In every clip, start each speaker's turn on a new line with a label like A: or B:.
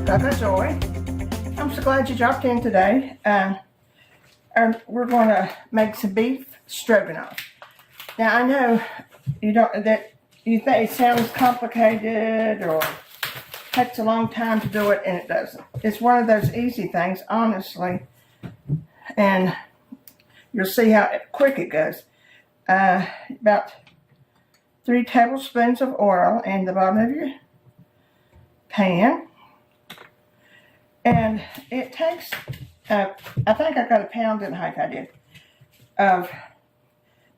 A: Gagajoy. I'm so glad you dropped in today. We're going to make some beef stroganoff. Now I know you think it sounds complicated or takes a long time to do it, and it doesn't. It's one of those easy things, honestly, and you'll see how quick it goes. About 3 tablespoons of oil in the bottom of your pan. And it takes, I think I got 1 pound and a half, I did, of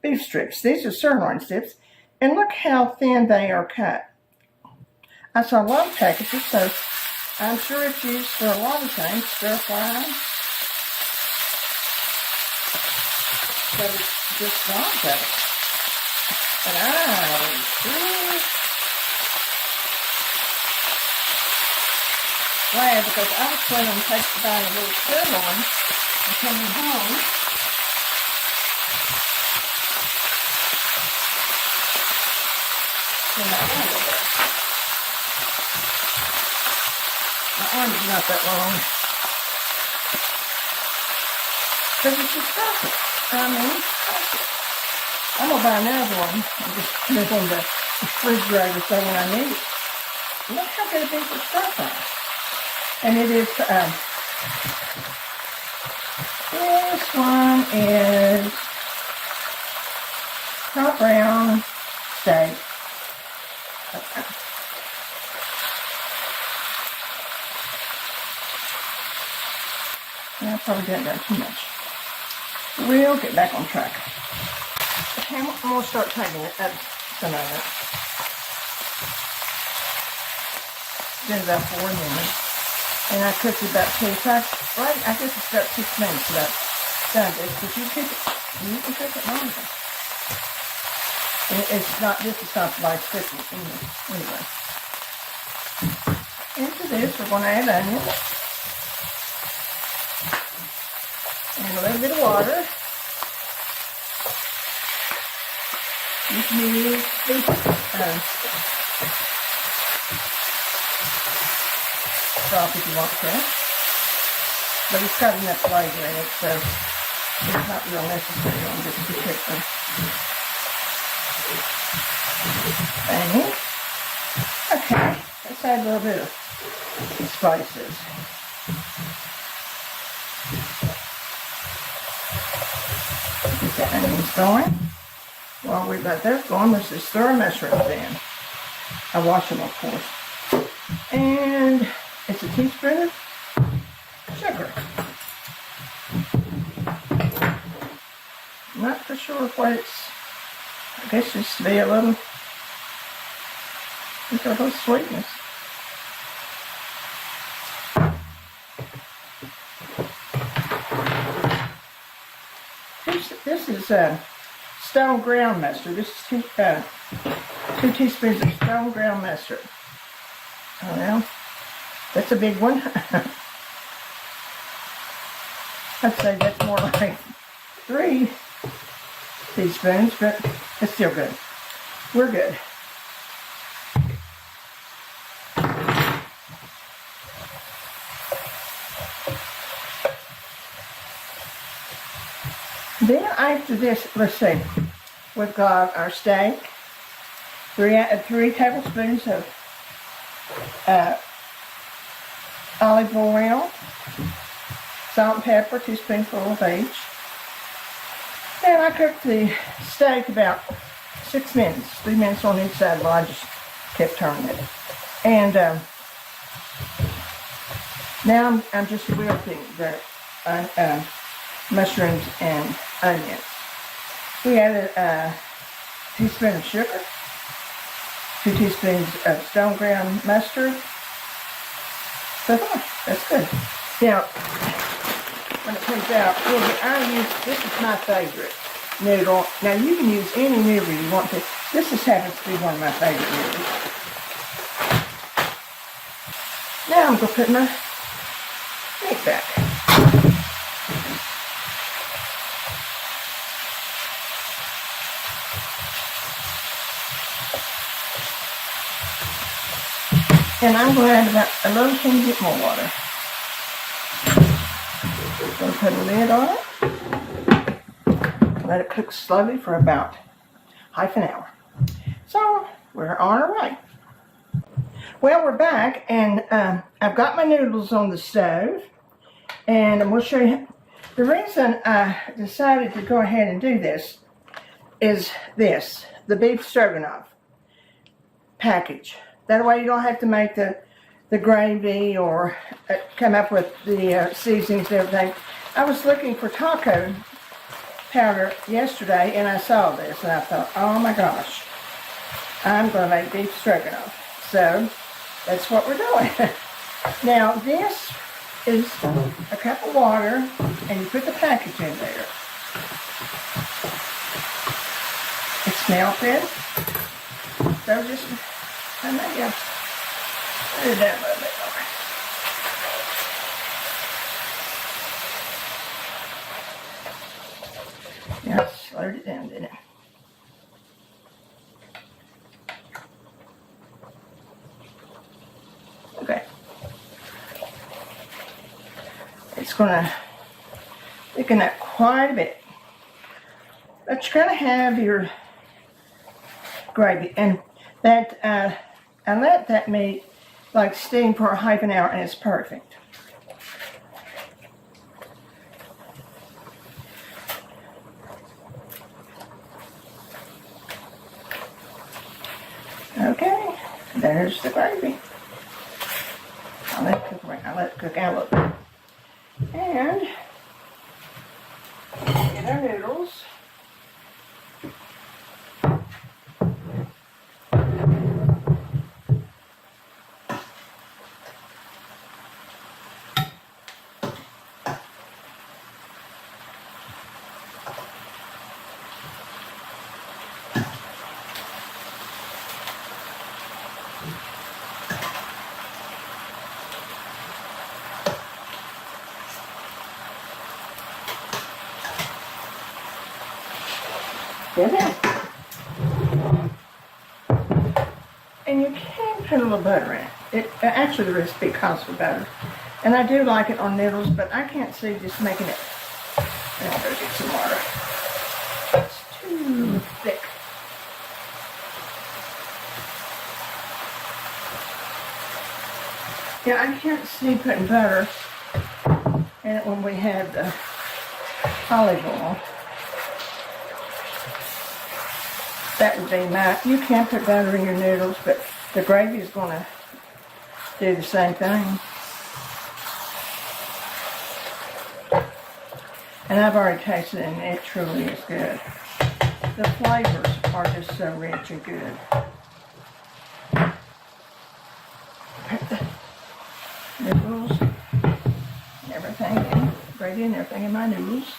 A: beef strips. These are sirloin strips. And look how thin they are cut. I saw a lot of packages, so I'm sure it's used for a lot of things. Stir fry. But it's just wrong of it. And I'm sure glad, because I was planning on buying a little sirloin and coming home. My arm's not that long. Because it's just perfect. Perfect. I'm going to buy another one and just put it in the refrigerator so when I need it. Look how good a piece of stuff is. And it is, this one is top brown steak. Okay. I probably didn't go too much. We'll get back on track. Okay, I'm going to start taking it at the moment. Been about 4 minutes. And I cooked it about 2. So I guess it's about 6 minutes that I've done this. But you can cook it longer. And this is not like cooking anyway. Into this, we're going to add onion. And a little bit of water. You can use beef broth if you want to. But it's got enough flavor in it, so it's not real necessary on this particular thing. Okay, let's add a little bit of spices. Get the onions going. While we've got those going, let's just throw our mushrooms in. I wash them, of course. And it's a teaspoon of sugar. Not for sure what it's, I guess just to be a little sweetness. This is stone ground mustard. This is 2 teaspoons of stone ground mustard. Oh, well, that's a big one. I'd say that's more like 3 teaspoons, but it's still good. We're good. Then after this, let's see, we've got our steak, 3 tablespoons of olive oil, salt and pepper, 2 spoonfuls of each. And I cooked the steak about 6 minutes, 3 minutes on each side while I just kept turning it. And now I'm just wilting the mushrooms and onions. We added a teaspoon of sugar, 2 teaspoons of stone ground mustard. So far, that's good. Now, when it comes out, this is my favorite noodle. Now, you can use any noodle you want to. This just happens to be one of my favorite noodles. Now, I'm going to put my meat back. And I'm going to add about a little teeny bit more water. Going to put a lid on it. Let it cook slowly for about half an hour. So we're on our way. Well, we're back, and I've got my noodles on the stove, and I'm going to show you. The reason I decided to go ahead and do this is this, the beef stroganoff package. That way you don't have to make the gravy or come up with the seasonings and everything. I was looking for taco powder yesterday, and I saw this, and I thought, oh my gosh, I'm going to make beef stroganoff. So that's what we're doing. Now this is a cup of water, and you put the package in there. It's melted. So just, I may have put it down a little bit more. Yeah, slowed it down, didn't it? Okay. It's gonna thicken up quite a bit. But you're gonna have your gravy, and that I let that meat like steam for half an hour, and it's perfect. Okay, there's the gravy. I'll let it cook right. I'll let it cook out a little bit. And get our noodles. And you can put a little butter in it. Actually, the recipe calls for butter. And I do like it on noodles, but I can't see just making it. I'll go get some water. It's too thick. Yeah, I can't see putting butter in it when we had the olive oil. That would be my, you can put butter in your noodles, but the gravy is going to do the same thing. And I've already tasted it, and it truly is good. The flavors are just so rich and good. Put the noodles, everything in, gravy and everything in my noodles.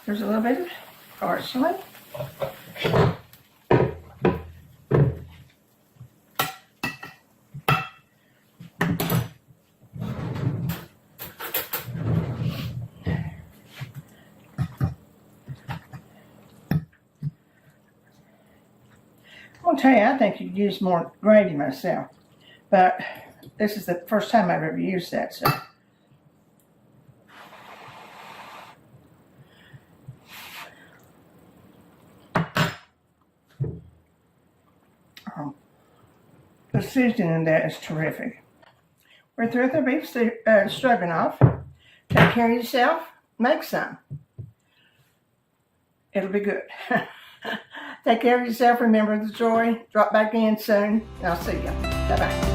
A: There's a little bit of parsley. I'll tell you, I think you'd use more gravy myself, but this is the first time I've ever used that, so. The seasoning in that is terrific. We're through with the beef stroganoff. Take care of yourself. Make some. It'll be good. Take care of yourself. Remember the joy. Drop back in soon. I'll see you. Bye-bye.